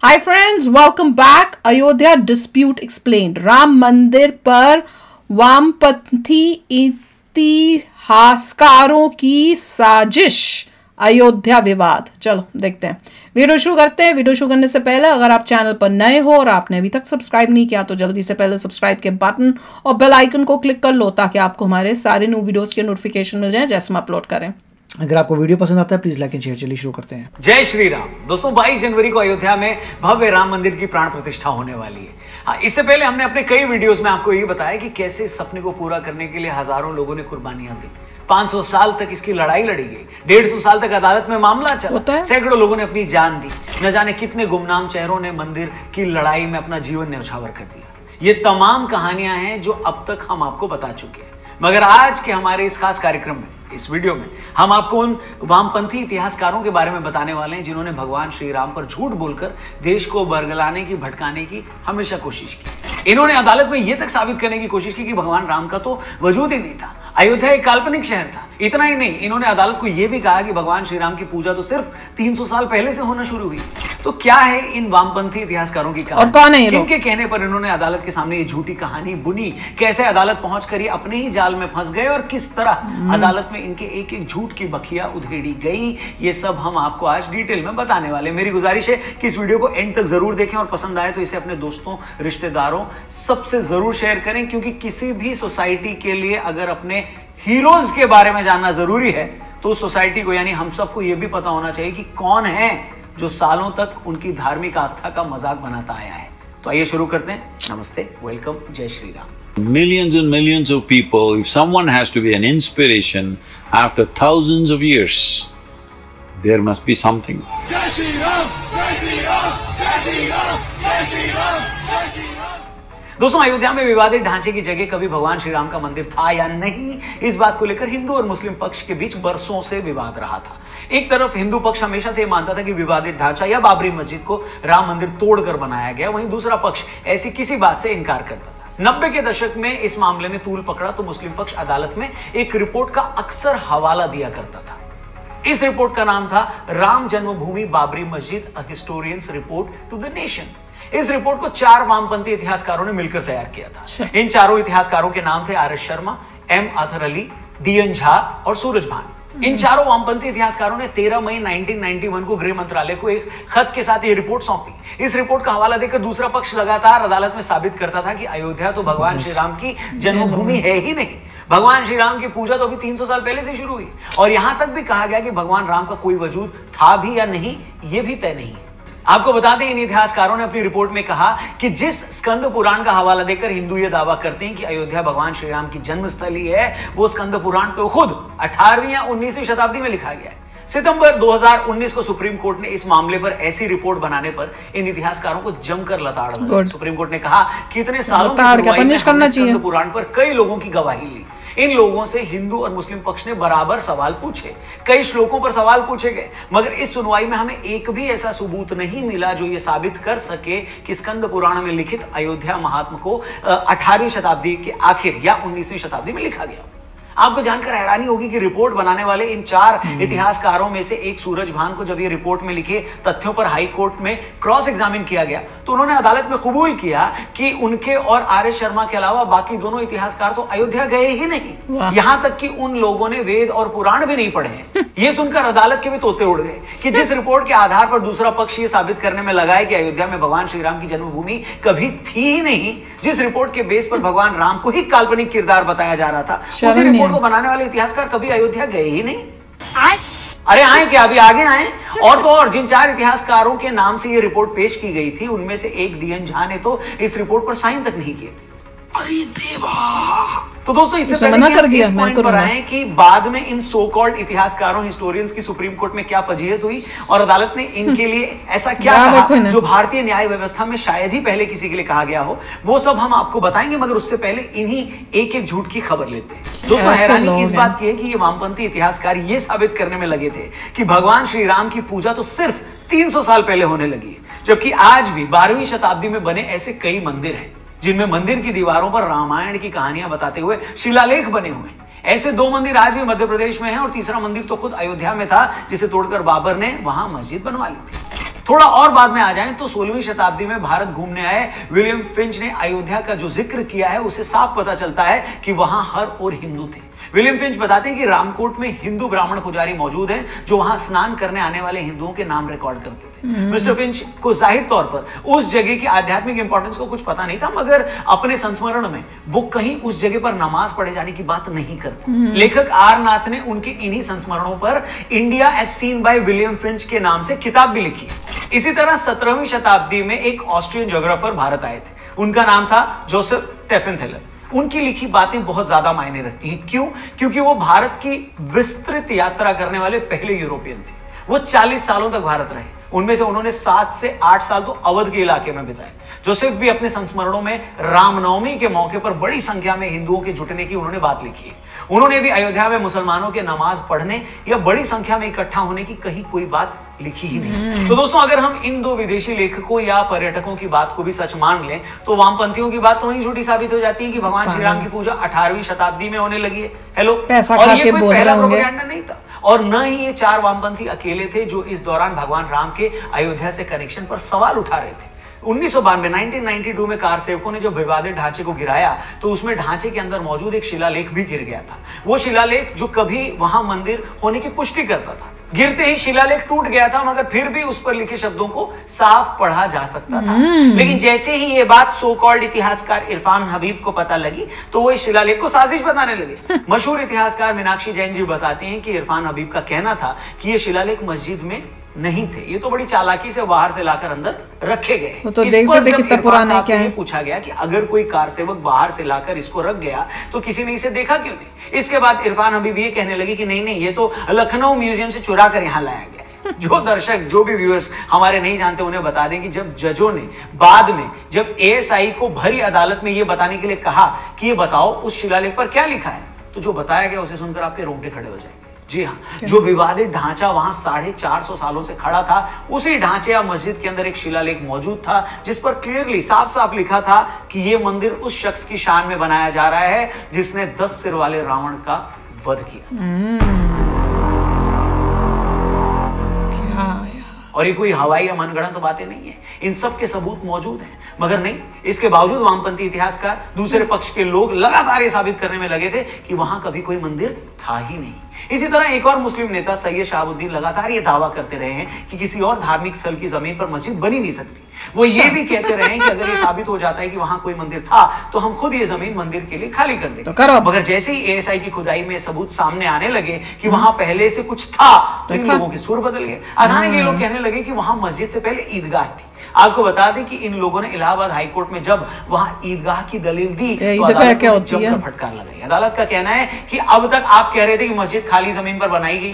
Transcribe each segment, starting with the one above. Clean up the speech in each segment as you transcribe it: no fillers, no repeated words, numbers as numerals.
Hi friends, welcome back. Ayodhya dispute explained. Ram मंदिर पर वामपंथी इतिहासकारों की साजिश, अयोध्या विवाद। चलो देखते हैं, वीडियो शुरू करते हैं। वीडियो शुरू करने से पहले अगर आप चैनल पर नए हो और आपने अभी तक सब्सक्राइब नहीं किया तो जल्दी से पहले सब्सक्राइब के बटन और बेल आइकन को क्लिक कर लो ताकि आपको हमारे सारे न्यू वीडियोस के नोटिफिकेशन मिल जाए जैसे हम अपलोड करें। अगर आपको वीडियो पसंद आता है प्लीज लाइक एंड शेयर। चलिए शुरू करते हैं। जय श्री राम। दोस्तों 22 जनवरी को अयोध्या में भव्य राम मंदिर की प्राण प्रतिष्ठा होने वाली है। इससे पहले हमने अपने कई वीडियोस में आपको ये बताया कि कैसे इस सपने को पूरा करने के लिए हजारों लोगों ने कुर्बानियां दी। 500 साल तक इसकी लड़ाई लड़ी गई, 150 साल तक अदालत में मामला चला, सैकड़ों लोगों ने अपनी जान दी, न जाने कितने गुमनाम चेहरों ने मंदिर की लड़ाई में अपना जीवन न्यौछावर कर दिया। ये तमाम कहानियां हैं जो अब तक हम आपको बता चुके हैं, मगर आज के हमारे इस खास कार्यक्रम में, इस वीडियो में हम आपको उन वामपंथी इतिहासकारों के बारे में बताने वाले हैं जिन्होंने भगवान श्री राम पर झूठ बोलकर देश को बरगलाने की, भटकाने की हमेशा कोशिश की। इन्होंने अदालत में यह तक साबित करने की कोशिश की कि भगवान राम का तो वजूद ही नहीं था, अयोध्या एक काल्पनिक शहर था। इतना ही नहीं, इन्होंने अदालत को यह भी कहा कि भगवान श्री राम की पूजा तो सिर्फ 300 साल पहले से होना शुरू हुई। तो क्या है इन वामपंथी इतिहासकारों की कहानी और कौन है ये लोग? इनके कहने पर इन्होंने अदालत के सामने ये झूठी कहानी बुनी, कैसे अदालत पहुंचकर ये अपने ही जाल में फंस गए और किस तरह अदालत में इनके एक एक झूठ की बखिया उधेड़ी गई, ये सब हम आपको आज डिटेल में बताने वाले। मेरी गुजारिश है कि इस वीडियो को एंड तक जरूर देखें और पसंद आए तो इसे अपने दोस्तों, रिश्तेदारों सबसे जरूर शेयर करें, क्योंकि किसी भी सोसाइटी के लिए अगर अपने हीरोज के बारे में जानना जरूरी है तो सोसाइटी को, यानी हम सबको यह भी पता होना चाहिए कि कौन है जो सालों तक उनकी धार्मिक आस्था का मजाक बनाता आया है। तो आइए शुरू करते हैं। नमस्ते, वेलकम, जय Shri Ram. Millions and millions of people, if someone has to be an inspiration after thousands of years, there must be something. Jai Shri Ram, Jai Shri Ram, Jai Shri Ram, Jai Shri Ram, Jai Shri Ram। दोस्तों अयोध्या में विवादित ढांचे की जगह कभी भगवान श्री राम का मंदिर था या नहीं, इस बात को लेकर हिंदू और मुस्लिम पक्ष के बीच बरसों से विवाद रहा था। एक तरफ हिंदू पक्ष हमेशा से मानता था कि विवादित ढांचा या बाबरी मस्जिद को राम मंदिर तोड़कर बनाया गया, वहीं दूसरा पक्ष ऐसी किसी बात से इनकार करता था। 90 के दशक में इस मामले ने तूल पकड़ा तो मुस्लिम पक्ष अदालत में एक रिपोर्ट का अक्सर हवाला दिया करता था। इस रिपोर्ट का नाम था Ram Janmabhoomi Babri Masjid, a historians report to the nation. इस रिपोर्ट को 4 वामपंथी इतिहासकारों ने मिलकर तैयार किया था। इन चारों इतिहासकारों के नाम थे R S. Sharma, M. Athar Ali, D N. Jha और सूरज भान। इन चारों वामपंथी इतिहासकारों ने 13 मई 1991 को गृह मंत्रालय को एक खत के साथ ये रिपोर्ट सौंपी। इस रिपोर्ट का हवाला देकर दूसरा पक्ष लगातार अदालत में साबित करता था कि अयोध्या तो भगवान श्री राम की जन्मभूमि है ही नहीं, भगवान श्री राम की पूजा तो अभी 300 साल पहले से शुरू हुई। और यहां तक भी कहा गया कि भगवान राम का कोई वजूद था भी या नहीं, यह भी तय नहीं है। आपको बता दें, इन इतिहासकारों ने अपनी रिपोर्ट में कहा कि जिस स्कंद पुराण का हवाला देकर हिंदू यह दावा करते हैं कि अयोध्या भगवान श्री राम की जन्मस्थली है, वो स्कंद पुराण तो खुद 18वीं या 19वीं शताब्दी में लिखा गया है। सितंबर 2019 को सुप्रीम कोर्ट ने इस मामले पर ऐसी रिपोर्ट बनाने पर इन इतिहासकारों को जमकर लताड़ मारी। सुप्रीम कोर्ट ने कहा कि इतने सालों की स्कंद पुराण पर कई लोगों की गवाही ली। इन लोगों से हिंदू और मुस्लिम पक्ष ने बराबर सवाल पूछे, कई श्लोकों पर सवाल पूछे गए, मगर इस सुनवाई में हमें एक भी ऐसा सबूत नहीं मिला जो यह साबित कर सके कि स्कंद पुराण में लिखित अयोध्या महात्म को 18वीं शताब्दी के आखिर या 19वीं शताब्दी में लिखा गया। आपको जानकर हैरानी होगी कि रिपोर्ट बनाने वाले इन 4 इतिहासकारों में से एक सूरज भान को जब ये रिपोर्ट में लिखे तथ्यों पर हाई कोर्ट में क्रॉस एग्जामिन किया गया तो उन्होंने अदालत में कबूल किया कि उनके और आर.एस. शर्मा के अलावा बाकी दोनों इतिहासकार तो अयोध्या गए ही नहीं। यहां तक कि उन लोगों ने वेद और पुराण भी नहीं पढ़े हैं। यह सुनकर अदालत के भी तोते उड़ गए कि जिस रिपोर्ट के आधार पर दूसरा पक्ष ये साबित करने में लगा है कि अयोध्या में भगवान श्री राम की जन्मभूमि कभी थी ही नहीं, जिस रिपोर्ट के बेस पर भगवान राम को ही काल्पनिक किरदार बताया जा रहा था, उसी रिपोर्ट को बनाने वाले इतिहासकार कभी अयोध्या गए ही नहीं। अरे आए क्या, अभी आगे आए। और तो और जिन 4 इतिहासकारों के नाम से ये रिपोर्ट पेश की गई थी उनमें से एक डी.एन. झा ने तो इस रिपोर्ट पर साइन तक नहीं किए थे। अरे देवा। तो दोस्तों इससे पहले कि इस पॉइंट पर आए कि बाद में इन सो कॉल्ड इतिहासकारों, हिस्टोरियंस की सुप्रीम कोर्ट में क्या फजीहत हुई और अदालत ने इनके लिए ऐसा क्या कहा जो भारतीय न्याय व्यवस्था में शायद ही पहले किसी के लिए कहा गया हो, वो सब हम आपको बताएंगे, मगर उससे पहले इन्हीं एक एक झूठ की खबर लेते हैं। दोस्तों हैरानी इस बात की है कि ये वामपंथी इतिहासकार ये साबित करने में लगे थे कि भगवान श्री राम की पूजा तो सिर्फ 300 साल पहले होने लगी है, जबकि आज भी 12वीं शताब्दी में बने ऐसे कई मंदिर हैं जिनमें मंदिर की दीवारों पर रामायण की कहानियां बताते हुए शिलालेख बने हुए हैं। ऐसे 2 मंदिर आज भी मध्य प्रदेश में हैं और तीसरा मंदिर तो खुद अयोध्या में था जिसे तोड़कर बाबर ने वहां मस्जिद बनवा ली थी। थोड़ा और बाद में आ जाएं तो 16वीं शताब्दी में भारत घूमने आए विलियम फिंच ने अयोध्या का जो जिक्र किया है उसे साफ पता चलता है कि वहां हर ओर हिंदू थे। विलियम फिंच बताते हैं कि रामकोट में हिंदू ब्राह्मण पुजारी मौजूद हैं जो वहां स्नान करने आने वाले हिंदुओं के नाम रिकॉर्ड करते थे। मिस्टर फिंच को जाहिर तौर पर उस जगह की आध्यात्मिक इंपॉर्टेंस को कुछ पता नहीं था, मगर अपने संस्मरण में वो कहीं उस जगह पर नमाज पढ़े जाने की बात नहीं करते। लेखक आर नाथ ने उनके इन्हीं संस्मरणों पर India as seen by William Finch के नाम से किताब भी लिखी। इसी तरह 17वीं शताब्दी में एक ऑस्ट्रियन ज्योग्राफर भारत आए थे, उनका नाम था जोसेफ टेफेनथेलर। उनकी लिखी बातें बहुत ज्यादा मायने रखती हैं। क्यों? क्योंकि वो भारत की विस्तृत यात्रा करने वाले पहले यूरोपियन थे। वो 40 सालों तक भारत रहे, उनमें से उन्होंने 7 से 8 साल तो अवध के इलाके में बिताए। जोसेफ भी अपने संस्मरणों में रामनवमी के मौके पर बड़ी संख्या में हिंदुओं के जुटने की उन्होंने बात लिखी है। उन्होंने भी अयोध्या में मुसलमानों के नमाज पढ़ने या बड़ी संख्या में इकट्ठा होने की कहीं कोई बात लिखी ही नहीं। तो दोस्तों, अगर हम इन दो विदेशी लेखकों या पर्यटकों की बात को भी सच मान लें तो वामपंथियों की बात तो वहीं झूठी साबित हो जाती है कि भगवान श्री राम की पूजा 18वीं शताब्दी में होने लगी है। हेलो, पैसा और खा ये के कोई बोल पहला रहे होंगे। प्रोपेगेंडा नहीं था, और न ही ये 4 वामपंथी अकेले थे जो इस दौरान भगवान राम के अयोध्या से कनेक्शन पर सवाल उठा रहे थे। 1992 में कार सेवकों ने जब विवादित ढांचे को गिराया तो उसमें ढांचे के अंदर मौजूद एक शिलालेख भी गिर गया था। वो शिलालेख जो कभी वहां मंदिर होने की पुष्टि करता था। गिरते ही शिलालेख टूट गया था, मगर फिर भी उस पर लिखे शब्दों को साफ पढ़ा जा सकता था। लेकिन जैसे ही ये बात सो कॉल्ड इतिहासकार इरफान हबीब को पता लगी तो वो इस शिलालेख को साजिश बताने लगे। मशहूर इतिहासकार मीनाक्षी जैन जी बताती हैं कि इरफान हबीब का कहना था कि ये शिलालेख मस्जिद में नहीं थे, ये तो बड़ी चालाकी से बाहर से लाकर अंदर रखे गए। तो देख सकते कितना पुराना क्या है। पूछा गया कि अगर कोई कार सेवक बाहर से लाकर इसको रख गया तो किसी ने इसे देखा क्यों नहीं? इसके बाद इरफान हबीब ये कहने लगे कि नहीं, ये तो लखनऊ म्यूजियम से चुरा कर यहाँ लाया गया। जो दर्शक, जो भी व्यूअर्स हमारे नहीं जानते, उन्हें बता दें कि जब जजों ने बाद में जब एएसआई को भरी अदालत में यह बताने के लिए कहा कि ये बताओ उस शिलालेख पर क्या लिखा है, तो जो बताया गया उसे सुनकर आपके रोंगटे खड़े हो जाएंगे। जी हाँ, जो विवादित ढांचा वहां 450 सालों से खड़ा था, उसी ढांचे या मस्जिद के अंदर एक शिलालेख मौजूद था जिस पर क्लियरली साफ साफ लिखा था कि यह मंदिर उस शख्स की शान में बनाया जा रहा है जिसने 10 सिर वाले रावण का वध किया। और ये कोई हवाई या मनगढ़ंत बातें नहीं है, इन सब के सबूत मौजूद हैं। मगर नहीं, इसके बावजूद वामपंथी इतिहासकार, दूसरे पक्ष के लोग लगातार ये साबित करने में लगे थे कि वहां कभी कोई मंदिर था ही नहीं। इसी तरह एक और मुस्लिम नेता सैयद शहाबुद्दीन लगातार ये दावा करते रहे हैं कि किसी और धार्मिक स्थल की जमीन पर मस्जिद बनी नहीं सकती। वो ये भी कहते रहे हैं कि अगर ये साबित हो जाता है कि वहां कोई मंदिर था तो हम खुद ये जमीन मंदिर के लिए खाली कर देंगे। तो करो। मगर जैसे ही एएसआई की खुदाई में सबूत सामने आने लगे कि वहां पहले से कुछ था तो इन लोगों के सुर बदल गए। अचानक ये लोग कहने लगे कि वहां मस्जिद से पहले ईदगाह थी। आपको बता दें कि इन लोगों ने इलाहाबाद हाईकोर्ट में जब वहां ईदगाह की दलील दी तो अदालत क्या होती है? फटकार लगाई। अदालत का कहना है कि अब तक आप कह रहे थे कि मस्जिद खाली जमीन पर बनाई गई,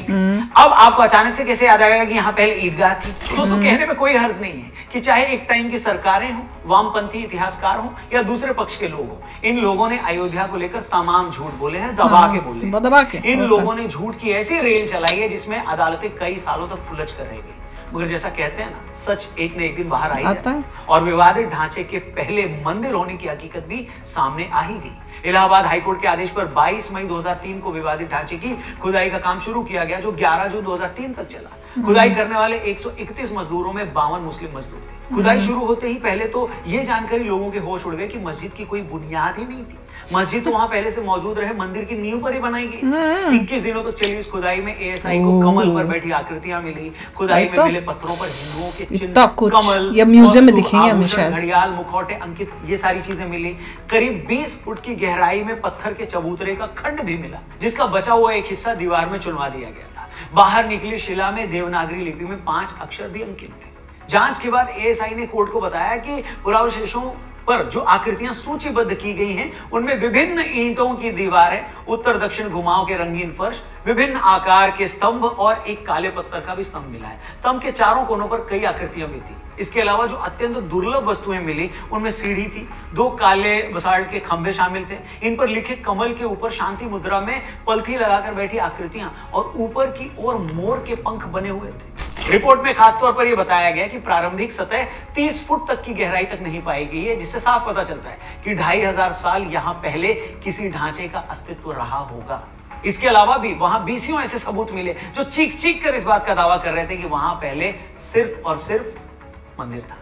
अब आपको अचानक से कैसे याद आएगा कि यहाँ पहले ईदगाह थी? तो दोस्तों, कहने में कोई हर्ज नहीं है कि चाहे एक टाइम की सरकारें हों, वामपंथी इतिहासकार हों या दूसरे पक्ष के लोग हों, इन लोगों ने अयोध्या को लेकर तमाम झूठ बोले हैं, दबा के बोले। इन लोगों ने झूठ की ऐसी रेल चलाई है जिसमें अदालतें कई सालों तक उलझ कर रह गई। मगर जैसा कहते हैं ना, सच एक न एक दिन बाहर आई जाता है। और विवादित ढांचे के पहले मंदिर होने की हकीकत भी सामने आ ही गई। इलाहाबाद हाईकोर्ट के आदेश पर 22 मई 2003 को विवादित ढांचे की खुदाई का काम शुरू किया गया, जो 11 जून 2003 तक चला। खुदाई करने वाले 131 मजदूरों में 52 मुस्लिम मजदूर थे। खुदाई शुरू होते ही पहले तो ये जानकारी लोगों के होश उड़ गए कि मस्जिद की कोई बुनियाद ही नहीं थी। मस्जिद तो वहां पहले से मौजूद रहे, मंदिर की नींव पर ही बनाई गई। 21 दिनों तक चली इस खुदाई में एएसआई को कमल पर बैठी आकृतियां मिली। खुदाई में मिले पत्थरों पर हिंदुओं के चिन्ह, कमल, ये म्यूजियम में दिखेंगे हमें शायद, घड़ियाल, मुखौटे अंकित, ये सारी चीजें मिली। करीब 20 फुट की गहराई में पत्थर के चबूतरे का खंड भी मिला, जिसका बचा हुआ एक हिस्सा दीवार में चुनवा दिया गया था। बाहर निकली शिला में देवनागरी लिपि में 5 अक्षर भी अंकित थे। जांच के बाद एएसआई ने कोर्ट को बताया कि पुरावशेषों पर जो आकृतियां सूचीबद्ध की गई हैं उनमें विभिन्न ईंटों की दीवारें, उत्तर दक्षिण घुमाव के रंगीन फर्श, विभिन्न आकार के स्तंभ और एक काले पत्थर का भी स्तंभ मिला है। स्तंभ के चारों कोनों पर कई आकृतियां भी थी। इसके अलावा जो अत्यंत दुर्लभ वस्तुएं मिली उनमें सीढ़ी थी, 2 काले बसाल्ट के खंभे शामिल थे। इन पर लिखे कमल के ऊपर शांति मुद्रा में पलथी लगाकर बैठी आकृतियां और ऊपर की ओर मोर के पंख बने हुए थे। रिपोर्ट में खासतौर पर यह बताया गया कि प्रारंभिक सतह 30 फुट तक की गहराई तक नहीं पाई गई है, जिससे साफ पता चलता है कि 2500 साल यहां पहले किसी ढांचे का अस्तित्व रहा होगा। इसके अलावा भी वहां 20 ऐसे सबूत मिले जो चीख चीख कर इस बात का दावा कर रहे थे कि वहां पहले सिर्फ और सिर्फ मंदिर था।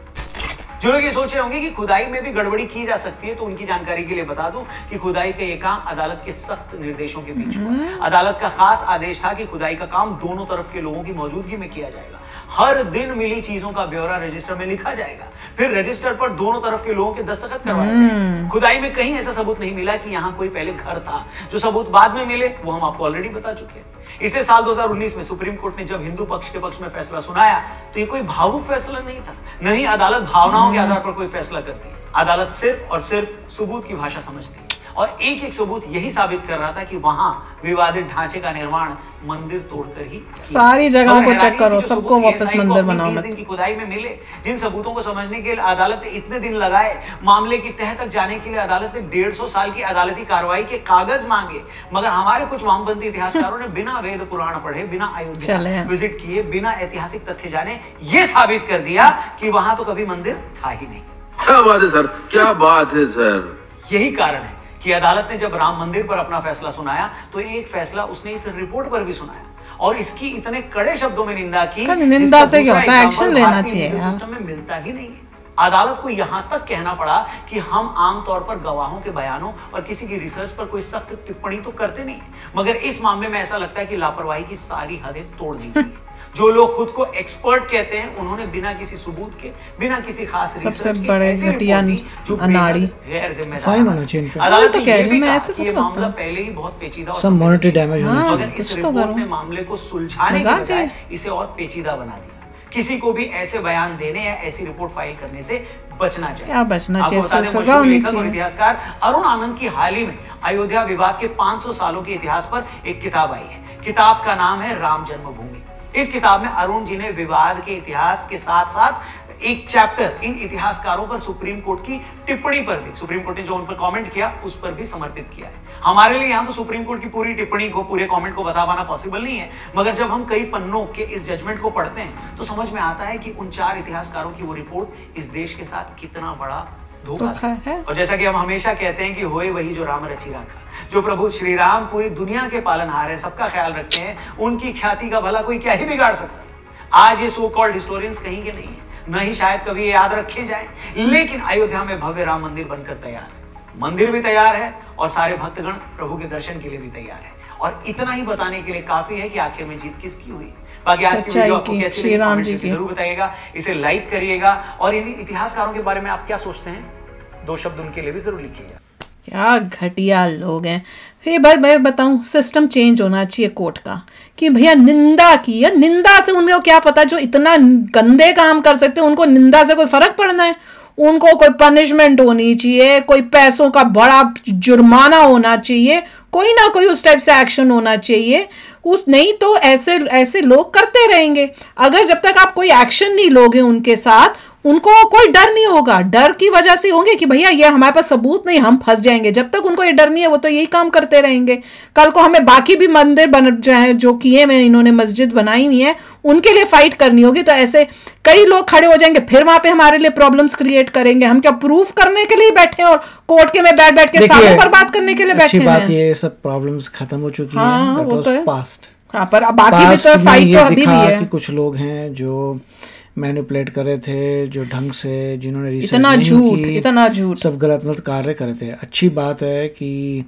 जो लोग ये सोच रहे होंगे कि खुदाई में भी गड़बड़ी की जा सकती है, तो उनकी जानकारी के लिए बता दूं कि खुदाई का ये काम अदालत के सख्त निर्देशों के बीच हुआ। अदालत का खास आदेश था कि खुदाई का काम दोनों तरफ के लोगों की मौजूदगी में किया जाएगा। हर दिन मिली चीजों का ब्यौरा रजिस्टर में लिखा जाएगा, फिर रजिस्टर पर दोनों तरफ के लोगों के दस्तखत करवाए जाएंगे। खुदाई में कहीं ऐसा सबूत नहीं मिला कि यहाँ कोई पहले घर था। जो सबूत बाद में मिले वो हम आपको ऑलरेडी बता चुके हैं। इसे साल 2019 में सुप्रीम कोर्ट ने जब हिंदू पक्ष के पक्ष में फैसला सुनाया तो ये कोई भावुक फैसला नहीं था, नहीं अदालत भावनाओं के आधार पर कोई फैसला करती है। अदालत सिर्फ और सिर्फ सबूत की भाषा समझती है और एक एक सबूत यही साबित कर रहा था कि वहां विवादित ढांचे का निर्माण मंदिर तोड़कर ही, सारी जगह को चेक करो, सबको वापस मंदिर बनाओ। दिन की खुदाई में मिले जिन सबूतों को समझने के लिए अदालत ने इतने दिन लगाए, मामले की तह तक जाने के लिए अदालत ने 150 साल की अदालती कार्रवाई के कागज मांगे, मगर हमारे कुछ वामपंथी इतिहासकारों ने बिना वेद पुराण पढ़े, बिना अयोध्या विजिट किए, बिना ऐतिहासिक तथ्य जाने ये साबित कर दिया कि वहां तो कभी मंदिर था ही नहीं। क्या बात है सर, क्या बात है सर। यही कारण है कि अदालत ने जब राम मंदिर पर अपना फैसला सुनाया तो एक फैसला उसने इस रिपोर्ट पर भी सुनाया और इसकी इतने कड़े शब्दों में निंदा की। निंदा से क्या होता है, एक्शन लेना चाहिए। सिस्टम में मिलता ही नहीं है। अदालत को यहां तक कहना पड़ा कि हम आमतौर पर गवाहों के बयानों और किसी की रिसर्च पर कोई सख्त टिप्पणी तो करते नहीं, मगर इस मामले में ऐसा लगता है कि लापरवाही की सारी हदें तोड़ दी गई। जो लोग खुद को एक्सपर्ट कहते हैं उन्होंने बिना किसी सबूत के, बिना किसी खास रिसर्च के सबसे बड़े घटिया अनाड़ी गैर जिम्मेदार फाइन होना चाहिए। अदालत तो कह रही है ऐसे तो ये मामला पहले ही बहुत पेचीदा और सब मॉनेटरी डैमेज होना चाहिए। मगर इस रिपोर्ट में मामले को सुलझाने के बजाय इसे और पेचीदा बना दिया। किसी को भी ऐसे बयान देने या ऐसी रिपोर्ट फाइल करने से बचना चाहिए। क्या बचना चाहिए, सजा होनी चाहिए। इतिहासकार अरुण आनंद की हाल ही में अयोध्या विवाद के 500 सालों के इतिहास पर एक किताब आई है। किताब का नाम है राम जन्मभूमि। इस किताब में अरुण जी ने विवाद के इतिहास के साथ साथ एक चैप्टर इन इतिहासकारों पर सुप्रीम कोर्ट की टिप्पणी पर भी, सुप्रीम कोर्ट ने जो उन पर कमेंट किया उस पर भी समर्पित किया है। हमारे लिए यहाँ तो सुप्रीम कोर्ट की पूरी टिप्पणी को, पूरे कमेंट को बता पाना पॉसिबल नहीं है, मगर जब हम कई पन्नों के इस जजमेंट को पढ़ते हैं तो समझ में आता है कि उन 4 इतिहासकारों की वो रिपोर्ट इस देश के साथ कितना बड़ा धोखा है। और जैसा कि हम हमेशा कहते हैं कि होए वही जो राम रचि राखा। जो प्रभु श्री राम पूरी दुनिया के पालनहार है, सबका ख्याल रखते हैं, उनकी ख्याति का भला कोई क्या ही बिगाड़ सकता। आज ये सो कॉल्ड हिस्टोरियंस कहीं के नहीं है, न ही शायद कभी ये याद रखे जाए, लेकिन अयोध्या में भव्य राम मंदिर बनकर तैयार है। मंदिर भी तैयार है और सारे भक्तगण प्रभु के दर्शन के लिए भी तैयार है। और इतना ही बताने के लिए काफी है कि आखिर में जीत किसकी हुई। बाकी आज की वीडियो आपको कैसी लगी कमेंट करके जरूर बताइएगा, इसे लाइक करिएगा और इन इतिहासकारों के बारे में आप क्या सोचते हैं 2 शब्द उनके लिए भी जरूर लिखिएगा। क्या घटिया लोग हैं ये। भाई मैं बताऊं, सिस्टम चेंज होना चाहिए कोर्ट का कि भैया निंदा की है, निंदा से उनको क्या पता, जो इतना गंदे काम कर सकते हैं उनको निंदा से कोई फर्क पड़ना है? उनको कोई पनिशमेंट होनी चाहिए, कोई पैसों का बड़ा जुर्माना होना चाहिए, कोई ना कोई उस टाइप से एक्शन होना चाहिए। उस नहीं तो ऐसे लोग करते रहेंगे। अगर जब तक आप कोई एक्शन नहीं लोगे उनके साथ, उनको कोई डर नहीं होगा। डर की वजह से होंगे कि भैया ये हमारे पास सबूत नहीं, हम फंस जाएंगे। जब तक उनको ये डर नहीं है वो तो यही काम करते रहेंगे। कल को हमें बाकी भी मंदिर बन जाए जो किए में इन्होंने मस्जिद बनाई हुई है उनके लिए फाइट करनी होगी, तो ऐसे कई लोग खड़े हो जाएंगे, फिर वहां पे हमारे लिए प्रॉब्लम्स क्रिएट करेंगे। हम क्या प्रूफ करने के लिए बैठे हैं और कोर्ट के में बैठ के सालों पर बात करने के लिए बैठे हैं? बात ये सब प्रॉब्लम्स खत्म हो चुकी हैं, दैट वाज पास्ट। पर बाकी भी तो फाइट तो अभी भी है कि कुछ लोग हैं जो मैनिपुलेट कर रहे थे, जो ढंग से, जिन्होंने इतना झूठ सब गलत कार्य करे थे। अच्छी बात है कि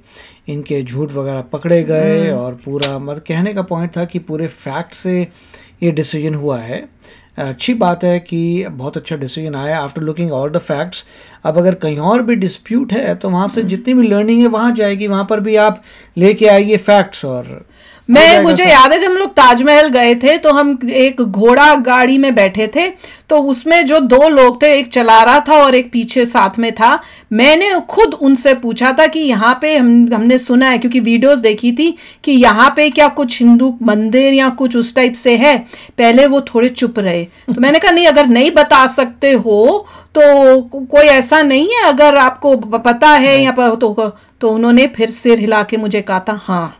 इनके झूठ वगैरह पकड़े गए और पूरा मतलब कहने का पॉइंट था कि पूरे फैक्ट से ये डिसीजन हुआ है। अच्छी बात है कि बहुत अच्छा डिसीजन आया after looking all the facts. अब अगर कहीं और भी डिस्प्यूट है तो वहाँ से जितनी भी लर्निंग है वहाँ जाएगी, वहाँ पर भी आप लेके आइए फैक्ट्स। और मुझे याद है जब हम लोग ताजमहल गए थे तो हम एक घोड़ा गाड़ी में बैठे थे, तो उसमें जो 2 लोग थे, एक चला रहा था और एक पीछे साथ में था। मैंने खुद उनसे पूछा था कि यहाँ पे हमने सुना है, क्योंकि वीडियोस देखी थी कि यहाँ पे क्या कुछ हिंदू मंदिर या कुछ उस टाइप से है। पहले वो थोड़े चुप रहे, तो मैंने कहा नहीं, अगर नहीं बता सकते हो तो कोई ऐसा नहीं है, अगर आपको पता है या तो उन्होंने फिर सिर हिला के मुझे कहा था हाँ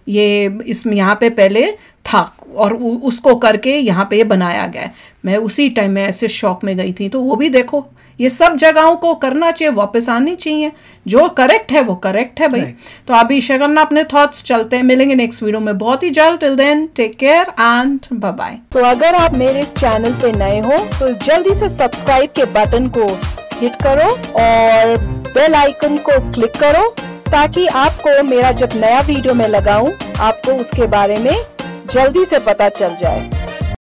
ये इसमें यहाँ पे पहले था और उसको करके यहाँ पे बनाया गया है। मैं उसी टाइम में ऐसे शॉक में गई थी। तो वो भी देखो, ये सब जगहों को करना चाहिए, वापस आनी चाहिए। जो करेक्ट है वो करेक्ट है भाई। तो आप भी शेयर करना अपने थॉट्स। चलते हैं, मिलेंगे नेक्स्ट वीडियो में बहुत ही जल्द। Till then take care and bye bye. तो अगर आप मेरे इस चैनल पे नए हो तो जल्दी से सब्सक्राइब के बटन को हिट करो और बेल आइकन को क्लिक करो, ताकि आपको मेरा जब नया वीडियो मैं लगाऊं आपको उसके बारे में जल्दी से पता चल जाए।